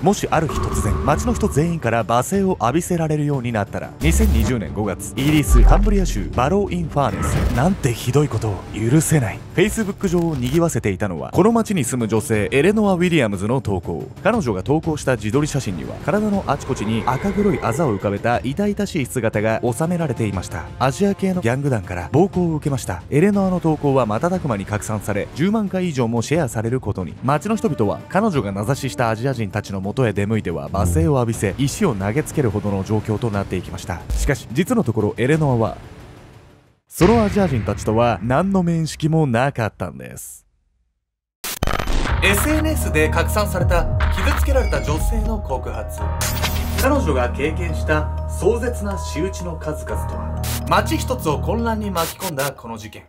もしある日突然町の人全員から罵声を浴びせられるようになったら、2020年5月イギリスカンブリア州バロー・イン・ファーネス。なんてひどいことを許せない。 Facebook 上を賑わせていたのは、この町に住む女性エレノア・ウィリアムズの投稿。彼女が投稿した自撮り写真には、体のあちこちに赤黒いあざを浮かべた痛々しい姿が収められていました。アジア系のギャング団から暴行を受けました。エレノアの投稿は瞬く間に拡散され、10万回以上もシェアされることに。町の人々は彼女が名指ししたアジア人たちの元へ出向いては罵声を浴びせ、石を投げつけるほどの状況となっていきました。しかし実のところエレノアはそのアジア人たちとは何の面識もなかったんです。 SNS で拡散された傷つけられた女性の告発。彼女が経験した壮絶な仕打ちの数々とは。街一つを混乱に巻き込んだこの事件、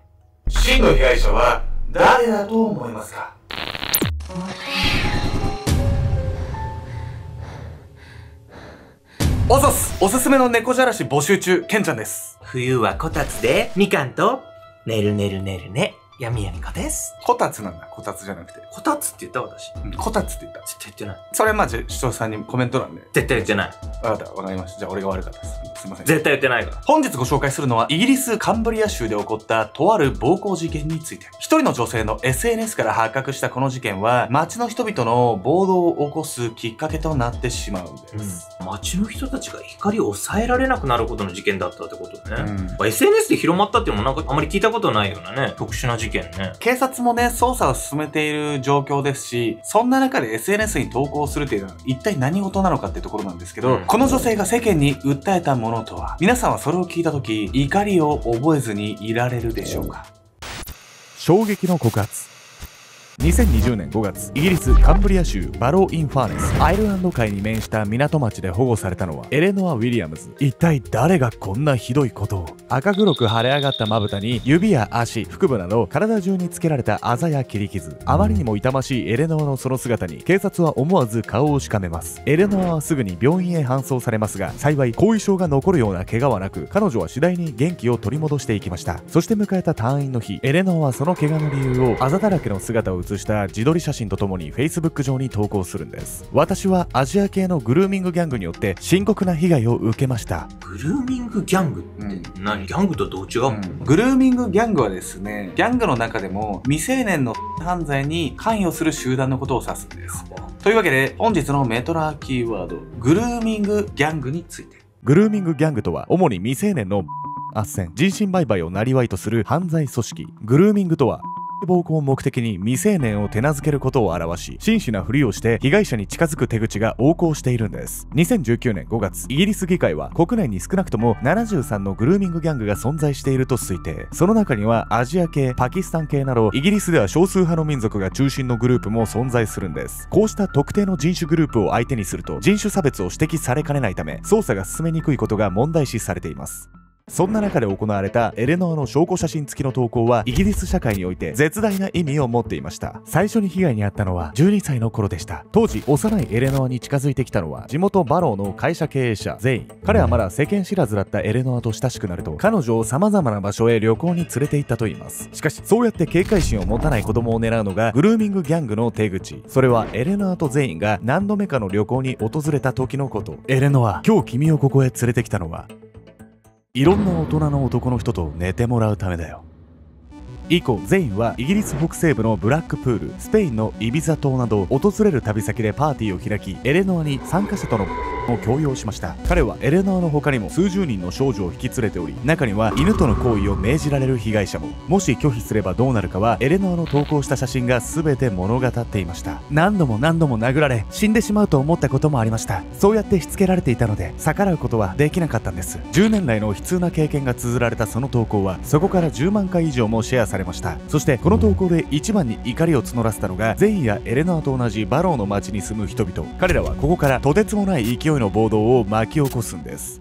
真の被害者は誰だと思いますか？おすすめの猫じゃらし募集中、ケンちゃんです。冬はこたつで、みかんと、ねるねるねるね、やみやみこです。こたつなんだ、こたつじゃなくて。こたつって言った私。こたつって言った。絶対言ってない。それはまあ、視聴者さんにコメント欄で。絶対言ってない。わかった、わかりました。じゃあ俺が悪かったです。すいません。絶対言ってないから。本日ご紹介するのは、イギリスカンブリア州で起こったとある暴行事件について。一人の女性の SNS から発覚したこの事件は、街の人々の暴動を起こすきっかけとなってしまうんです。街の人たちが怒りを抑えられなくなるほどの事件だったってことね。SNS で広まったっていうのもなんかあまり聞いたことないようなね、特殊な事件ね。警察もね、捜査を進めている状況ですし、そんな中で SNS に投稿するっていうのは一体何事なのかっていうところなんですけど、この女性が世間に訴えたものとは、皆さんはそれを聞いた時、怒りを覚えずにいられるでしょうか？衝撃の告発。2020年5月、イギリスカンブリア州バロー・イン・ファーネス、アイルランド海に面した港町で保護されたのはエレノア・ウィリアムズ。一体誰がこんなひどいことを？赤黒く腫れ上がったまぶたに指や足、腹部など体中につけられたあざや切り傷。あまりにも痛ましいエレノアのその姿に警察は思わず顔をしかめます。エレノアはすぐに病院へ搬送されますが、幸い後遺症が残るような怪我はなく、彼女は次第に元気を取り戻していきました。そして迎えた退院の日、エレノアはその怪我の理由をあざだらけの姿を写した自撮り写真とともに Facebook 上に投稿するんです。私はアジア系のグルーミングギャングによって深刻な被害を受けました。グルーミングギャングって何？ギャングとどう違うの？グルーミングギャングはですね、ギャングの中でも未成年の犯罪に関与する集団のことを指すんです。というわけで本日のメトラーキーワード、グルーミングギャングについて。グルーミングギャングとは主に未成年の斡旋、人身売買を生業とする犯罪組織。グルーミングとは暴行を目的に未成年を手なずけることを表し、真摯なふりをして被害者に近づく手口が横行しているんです。2019年5月、イギリス議会は国内に少なくとも73のグルーミングギャングが存在していると推定。その中にはアジア系、パキスタン系などイギリスでは少数派の民族が中心のグループも存在するんです。こうした特定の人種グループを相手にすると人種差別を指摘されかねないため、捜査が進めにくいことが問題視されています。そんな中で行われたエレノアの証拠写真付きの投稿はイギリス社会において絶大な意味を持っていました。最初に被害に遭ったのは12歳の頃でした。当時幼いエレノアに近づいてきたのは地元バローの会社経営者全員。彼はまだ世間知らずだったエレノアと親しくなると、彼女を様々な場所へ旅行に連れて行ったといいます。しかしそうやって警戒心を持たない子供を狙うのがグルーミングギャングの手口。それはエレノアと全員が何度目かの旅行に訪れた時のこと。エレノア、今日君をここへ連れてきたのはいろんな大人の男の人と寝てもらうためだよ。以降、全員はイギリス北西部のブラックプール、スペインのイビザ島など訪れる旅先でパーティーを開き、エレノアに参加者とのを強要しました。彼はエレノアの他にも数十人の少女を引き連れており、中には犬との行為を命じられる被害者も。もし拒否すればどうなるかはエレノアの投稿した写真が全て物語っていました。何度も何度も殴られ死んでしまうと思ったこともありました。そうやってしつけられていたので逆らうことはできなかったんです。10年来の悲痛な経験が綴られたその投稿はそこから10万回以上もシェアされました。そしてこの投稿で一番に怒りを募らせたのがゼインやエレノアと同じバローの町に住む人々。彼らはここからとてつもない勢いの暴動を巻き起こすんです。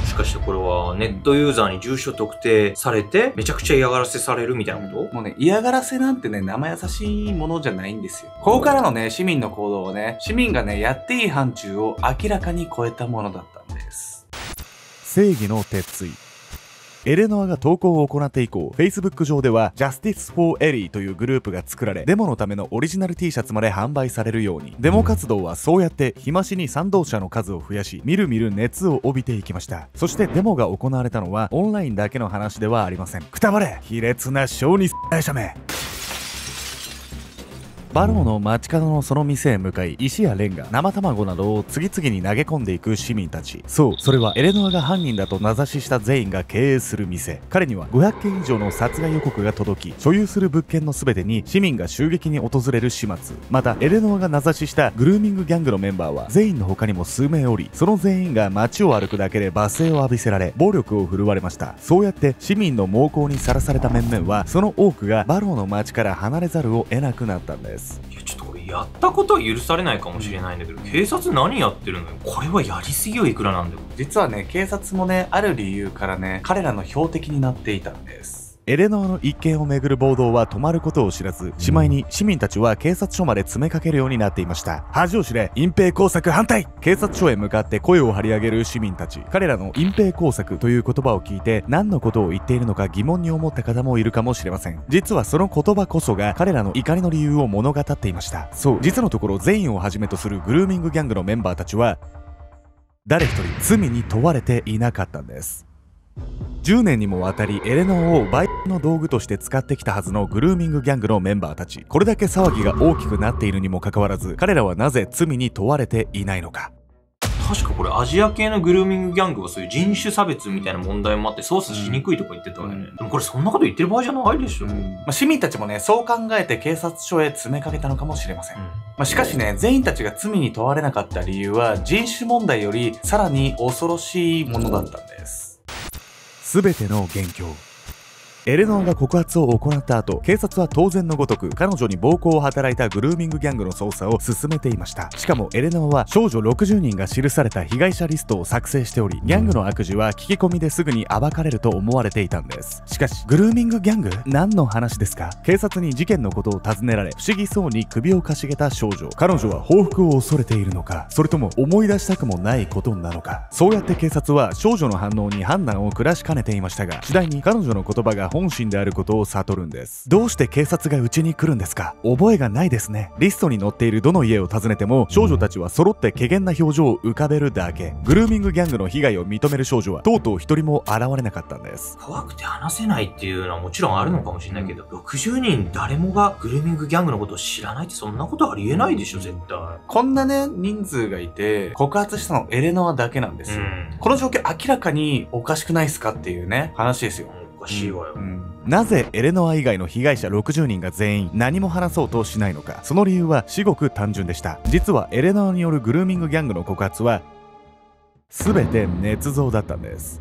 しかしこれはネットユーザーに住所特定されてめちゃくちゃ嫌がらせされるみたいなこと？もうね、嫌がらせなんてね、生優しいものじゃないんですよ。ここからのね、市民の行動をね、市民がね、やっていい範疇を明らかに超えたものだったんです。正義の鉄槌。エレノアが投稿を行って以降、Facebook 上では Justice for Ellie というグループが作られ、デモのためのオリジナル T シャツまで販売されるように。デモ活動はそうやって日増しに賛同者の数を増やし、みるみる熱を帯びていきました。そしてデモが行われたのはオンラインだけの話ではありません。くたばれ卑劣な小児者め。バローの街角のその店へ向かい、石やレンガ、生卵などを次々に投げ込んでいく市民たち。そう、それはエレノアが犯人だと名指しした全員が経営する店。彼には500件以上の殺害予告が届き、所有する物件の全てに市民が襲撃に訪れる始末。またエレノアが名指ししたグルーミングギャングのメンバーは全員の他にも数名おり、その全員が街を歩くだけで罵声を浴びせられ、暴力を振るわれました。そうやって市民の猛攻にさらされた面々は、その多くがバローの街から離れざるを得なくなったんです。いや、ちょっとこれやったことは許されないかもしれないんだけど、警察何やってるのよ。これはやりすぎよ。いくらなんでも。実はね、警察もね、ある理由からね、彼らの標的になっていたんです。エレノアの一件をめぐる暴動は止まることを知らず、しまいに市民たちは警察署まで詰めかけるようになっていました。恥を知れ、隠蔽工作反対。警察署へ向かって声を張り上げる市民たち。彼らの隠蔽工作という言葉を聞いて、何のことを言っているのか疑問に思った方もいるかもしれません。実はその言葉こそが彼らの怒りの理由を物語っていました。そう、実のところ全員をはじめとするグルーミングギャングのメンバーたちは、誰一人罪に問われていなかったんです。10年にもわたりエレノアを売買の道具として使ってきたはずのグルーミングギャングのメンバーたち。これだけ騒ぎが大きくなっているにもかかわらず、彼らはなぜ罪に問われていないのか。確かこれアジア系のグルーミングギャングはそういう人種差別みたいな問題もあって操作しにくいとか言ってたわよね。でもこれそんなこと言ってる場合じゃないでしょ。市民たちもね、そう考えて警察署へ詰めかけたのかもしれません。しかしね、全員たちが罪に問われなかった理由は人種問題よりさらに恐ろしいものだったんです。すべての元凶。エレノアが告発を行った後、警察は当然のごとく彼女に暴行を働いたグルーミングギャングの捜査を進めていました。しかもエレノアは少女60人が記された被害者リストを作成しており、ギャングの悪事は聞き込みですぐに暴かれると思われていたんです。しかしグルーミングギャング？何の話ですか？警察に事件のことを尋ねられ、不思議そうに首をかしげた少女。彼女は報復を恐れているのか、それとも思い出したくもないことなのか。そうやって警察は少女の反応に判断を下しかねていましたが、次第に彼女の言葉が本心であることを悟るんです。どうして警察がうちに来るんですか？覚えがないですね。リストに載っているどの家を訪ねても少女たちは揃って怪訝な表情を浮かべるだけ。グルーミングギャングの被害を認める少女はとうとう一人も現れなかったんです。怖くて話せないっていうのはもちろんあるのかもしれないけど、60人誰もがグルーミングギャングのことを知らないってそんなことありえないでしょ絶対。こんなね、人数がいて告発したのエレノアだけなんですよ。この状況明らかにおかしくないっすかっていうね、話ですよ。おかしいわよ。なぜエレノア以外の被害者60人が全員何も話そうとしないのか。その理由は至極単純でした。実はエレノアによるグルーミングギャングの告発は全て捏造だったんです。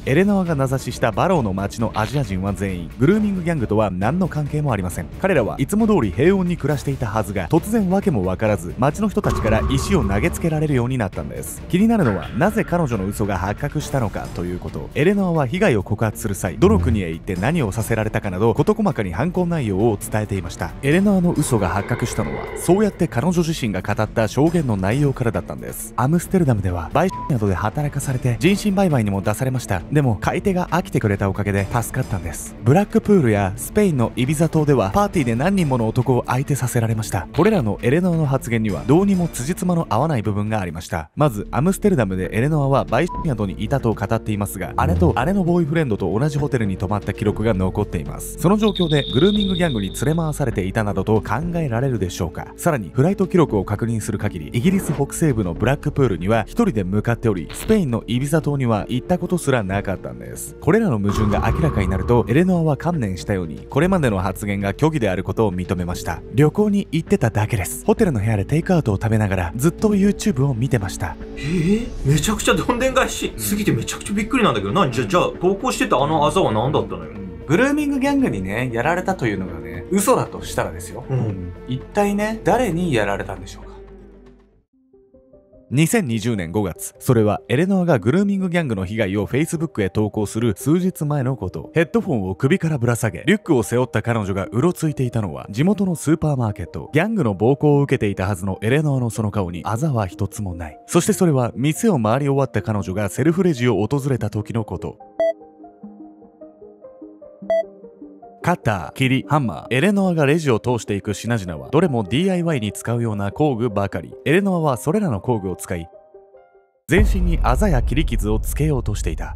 エレノアが名指ししたバローの町のアジア人は全員グルーミングギャングとは何の関係もありません。彼らはいつも通り平穏に暮らしていたはずが、突然訳も分からず町の人たちから石を投げつけられるようになったんです。気になるのはなぜ彼女の嘘が発覚したのかということ。エレノアは被害を告発する際、どの国へ行って何をさせられたかなど事細かに犯行内容を伝えていました。エレノアの嘘が発覚したのはそうやって彼女自身が語った証言の内容からだったんです。アムステルダムでは売春などで働かされて人身売買にも出されました。でも買い手が飽きてくれたおかげで助かったんです。ブラックプールやスペインのイビザ島ではパーティーで何人もの男を相手させられました。これらのエレノアの発言にはどうにも辻褄の合わない部分がありました。まずアムステルダムでエレノアは売春宿にいたと語っていますが、姉と姉のボーイフレンドと同じホテルに泊まった記録が残っています。その状況でグルーミングギャングに連れ回されていたなどと考えられるでしょうか。さらにフライト記録を確認する限り、イギリス北西部のブラックプールには一人で向かっており、スペインのイビザ島には行ったことすらなかったんです。これらの矛盾が明らかになると、エレノアは観念したようにこれまでの発言が虚偽であることを認めました。旅行に行ってただけです。ホテルの部屋でテイクアウトを食べながらずっと YouTube を見てました。めちゃくちゃどんでん返しすぎてめちゃくちゃびっくりなんだけど、じゃあ投稿してたあのあざは何だったのよ。グルーミングギャングにね、やられたというのがね、嘘だとしたらですよ。一体ね、誰にやられたんでしょうか。2020年5月、それはエレノアがグルーミングギャングの被害を Facebook へ投稿する数日前のこと。ヘッドフォンを首からぶら下げ、リュックを背負った彼女がうろついていたのは地元のスーパーマーケット。ギャングの暴行を受けていたはずのエレノアのその顔にあざは一つもない。そしてそれは店を回り終わった彼女がセルフレジを訪れた時のこと。カッター、キリ、ハンマー。エレノアがレジを通していく品々はどれも DIY に使うような工具ばかり。エレノアはそれらの工具を使い、全身にあざや切り傷をつけようとしていた。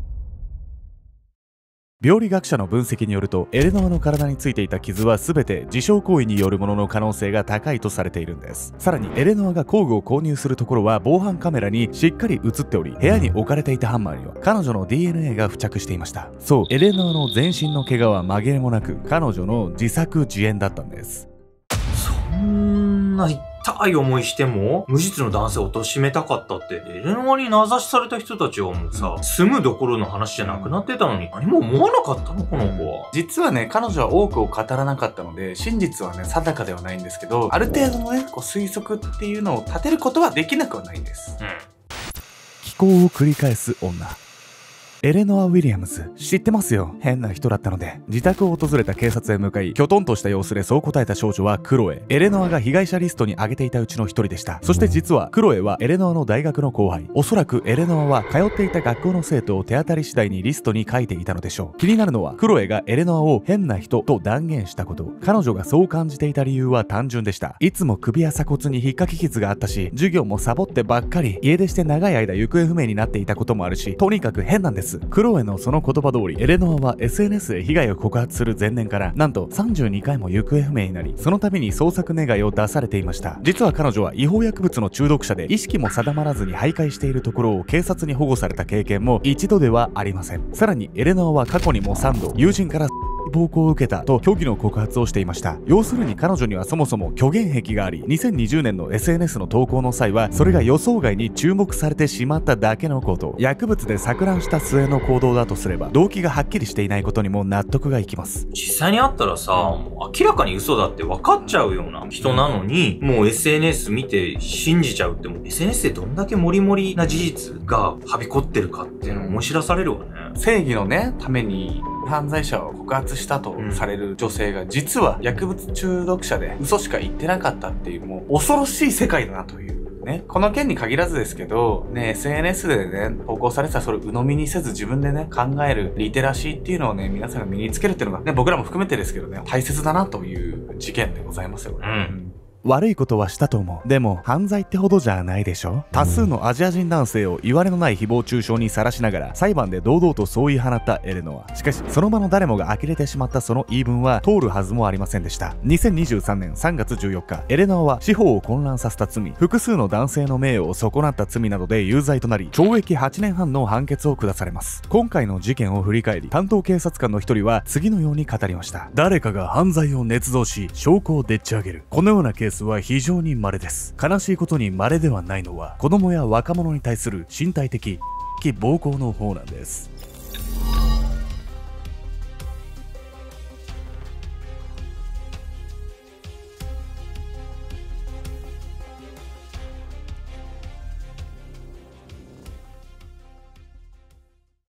病理学者の分析によると、エレノアの体についていた傷は全て自傷行為によるものの可能性が高いとされているんです。さらにエレノアが工具を購入するところは防犯カメラにしっかり映っており、部屋に置かれていたハンマーには彼女の DNA が付着していました。そう、エレノアの全身の怪我は紛れもなく彼女の自作自演だったんです。そんな痛い思いしても無実の男性を貶めたかったって、エレノアに名指しされた人たちはもうさ、住むどころの話じゃなくなってたのに何も思わなかったのこの子は。実はね、彼女は多くを語らなかったので、真実はね、定かではないんですけど、ある程度のね、推測っていうのを立てることはできなくはないんです。奇行を繰り返す女。エレノア・ウィリアムズ、知ってますよ。変な人だったので。自宅を訪れた警察へ向かい、きょとんとした様子でそう答えた少女はクロエ。エレノアが被害者リストに挙げていたうちの一人でした。そして実は、クロエはエレノアの大学の後輩。おそらくエレノアは通っていた学校の生徒を手当たり次第にリストに書いていたのでしょう。気になるのは、クロエがエレノアを変な人と断言したこと。彼女がそう感じていた理由は単純でした。いつも首や鎖骨に引っかき傷があったし、授業もサボってばっかり、家出して長い間行方不明になっていたこともあるし、とにかく変なんです。クロエのその言葉通り、エレノアは SNS で被害を告発する前年からなんと32回も行方不明になり、その度に捜索願いを出されていました。実は彼女は違法薬物の中毒者で意識も定まらずに徘徊しているところを警察に保護された経験も一度ではありません。さらにエレノアは過去にも3度友人から暴行を受けたと虚偽の告発をしていました。要するに彼女にはそもそも虚言癖があり、2020年の SNS の投稿の際はそれが予想外に注目されてしまっただけのこと。薬物で錯乱した末の行動だとすれば、動機がはっきりしていないことにも納得がいきます。実際に会ったらさ、もう明らかに嘘だって分かっちゃうような人なのに、もう SNS 見て信じちゃうって、もう SNS でどんだけモリモリな事実がはびこってるかっていうのを思い知らされるわね。正義のね、ために犯罪者を告発したとされる女性が実は薬物中毒者で嘘しか言ってなかったっていう、もう恐ろしい世界だなというね。この件に限らずですけどね、 SNS でね投稿されてたらそれを鵜呑みにせず自分でね考えるリテラシーっていうのをね皆さんが身につけるっていうのがね、僕らも含めてですけどね、大切だなという事件でございますよね。悪いことはしたと思う。でも犯罪ってほどじゃないでしょ。多数のアジア人男性をいわれのない誹謗中傷にさらしながら裁判で堂々とそう言い放ったエレノア。しかしその場の誰もが呆れてしまったその言い分は通るはずもありませんでした。2023年3月14日、エレノアは司法を混乱させた罪、複数の男性の名誉を損なった罪などで有罪となり、懲役8年半の判決を下されます。今回の事件を振り返り、担当警察官の一人は次のように語りました。誰かが犯罪を捏造し証拠をでっち上げる。このようなケースは非常に稀です。悲しいことに稀ではないのは、子供や若者に対する身体的暴行の方なんです。